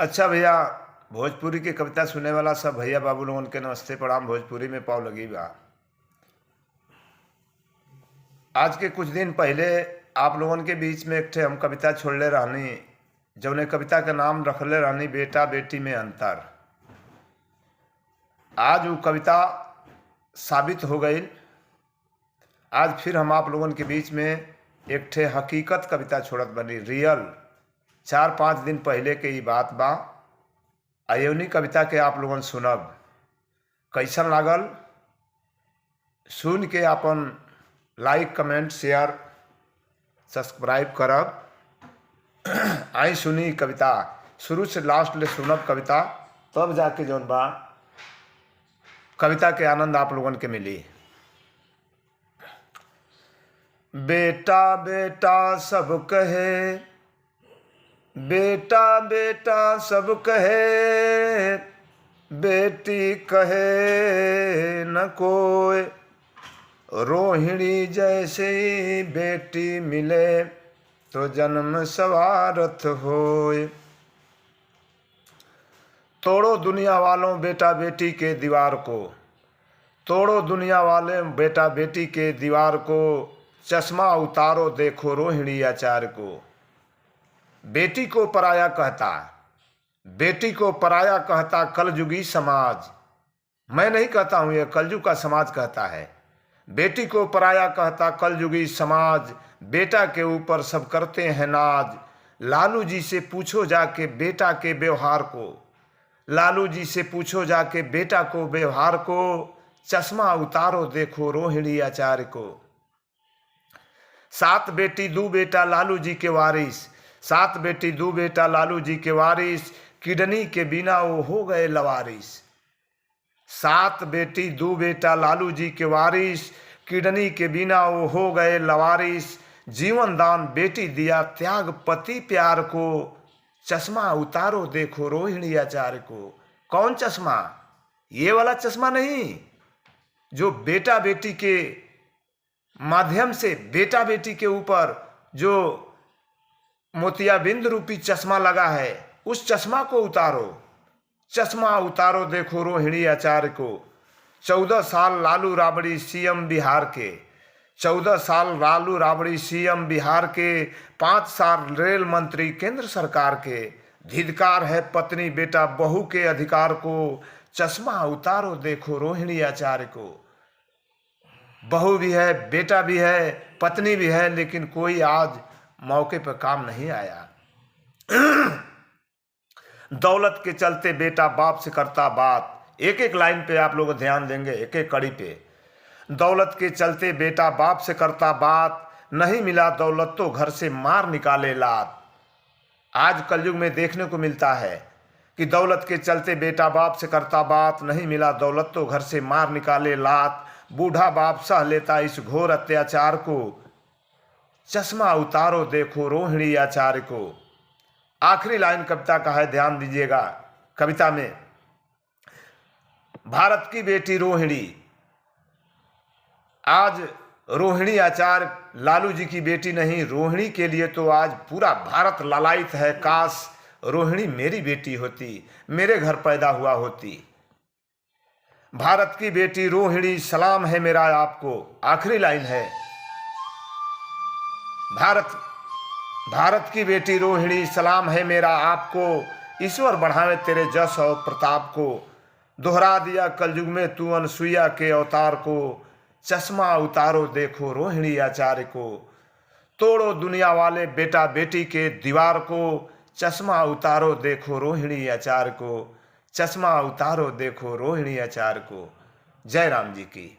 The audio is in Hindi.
अच्छा भैया, भोजपुरी की कविता सुनने वाला सब भैया बाबू लोगन के नमस्ते प्रणाम। भोजपुरी में पाव लगी बा। आज के कुछ दिन पहले आप लोगन के बीच में एक ठे हम कविता छोड़ले रहनी, जौने कविता का नाम रखले रहनी बेटा बेटी में अंतर। आज वो कविता साबित हो गई। आज फिर हम आप लोगन के बीच में एक ठे हकीकत कविता छोड़त बनी, रियल। 4-5 दिन पहले के ये बात बा। अयोनी कविता के आप लोगन सुनब, कैसन लागल सुन के अपन लाइक कमेंट शेयर सब्सक्राइब करब। आई सुनी कविता, शुरू से लास्ट ले सुनब कविता, तब जाके जौन बा कविता के आनंद आप लोगन के मिली। बेटा बेटा सब कहे, बेटा बेटा सब कहे, बेटी कहे न कोई। रोहिणी जैसे बेटी मिले तो जन्म सवारथ होए। तोड़ो दुनिया वालों बेटा बेटी के दीवार को, तोड़ो दुनिया वाले बेटा बेटी के दीवार को। चश्मा उतारो देखो रोहिणी आचार्य को। बेटी को पराया कहता, बेटी को पराया कहता कलयुगी समाज। मैं नहीं कहता हूं, यह कलयुग का समाज कहता है। बेटी को पराया कहता कलयुगी समाज, बेटा के ऊपर सब करते हैं नाज। लालू जी से पूछो जाके बेटा के व्यवहार को, लालू जी से पूछो जाके बेटा को व्यवहार को। चश्मा उतारो देखो रोहिणी आचार्य को। 7 बेटी 2 बेटा लालू जी के वारिस, 7 बेटी 2 बेटा लालू जी के वारिस। किडनी के बिना वो हो गए लवारिस। 7 बेटी 2 बेटा लालू जी के वारिस, किडनी के बिना वो हो गए लवारिस। जीवन दान बेटी दिया त्याग पति प्यार को। चश्मा उतारो देखो रोहिणी आचार्य को। कौन चश्मा? ये वाला चश्मा नहीं जो बेटा बेटी के माध्यम से बेटा बेटी के ऊपर जो मोतियाबिंद रूपी चश्मा लगा है, उस चश्मा को उतारो। चश्मा उतारो देखो रोहिणी आचार्य को। 14 साल लालू राबड़ी सीएम बिहार के, 14 साल लालू राबड़ी सीएम बिहार के। 5 साल रेल मंत्री केंद्र सरकार के। धिक्कार है पत्नी बेटा बहू के अधिकार को। चश्मा उतारो देखो रोहिणी आचार्य को। बहू भी है, बेटा भी है, पत्नी भी है, लेकिन कोई आज मौके पर काम नहीं आया। दौलत के चलते बेटा बाप से करता बात। एक एक लाइन पे आप लोग ध्यान देंगे, एक एक कड़ी पे। दौलत के चलते बेटा बाप से करता बात, नहीं मिला दौलत तो घर से मार निकाले लात। आज कलयुग में देखने को मिलता है कि दौलत के चलते बेटा बाप से करता बात, नहीं मिला दौलत तो घर से मार निकाले लात। बूढ़ा बाप सह लेता इस घोर अत्याचार को। चश्मा उतारो देखो रोहिणी आचार्य को। आखिरी लाइन कविता का है, ध्यान दीजिएगा। कविता में भारत की बेटी रोहिणी, आज रोहिणी आचार्य लालू जी की बेटी नहीं, रोहिणी के लिए तो आज पूरा भारत लालायित है। काश रोहिणी मेरी बेटी होती, मेरे घर पैदा हुआ होती। भारत की बेटी रोहिणी सलाम है मेरा आपको। आखिरी लाइन है, भारत की बेटी रोहिणी सलाम है मेरा आपको। ईश्वर बढ़ावे तेरे जस और प्रताप को। दोहरा दिया कलयुग में तू अनसुईया के अवतार को। चश्मा उतारो देखो रोहिणी आचार्य को। तोड़ो दुनिया वाले बेटा बेटी के दीवार को। चश्मा उतारो देखो रोहिणी आचार्य को। चश्मा उतारो देखो रोहिणी आचार्य को। जय राम जी की।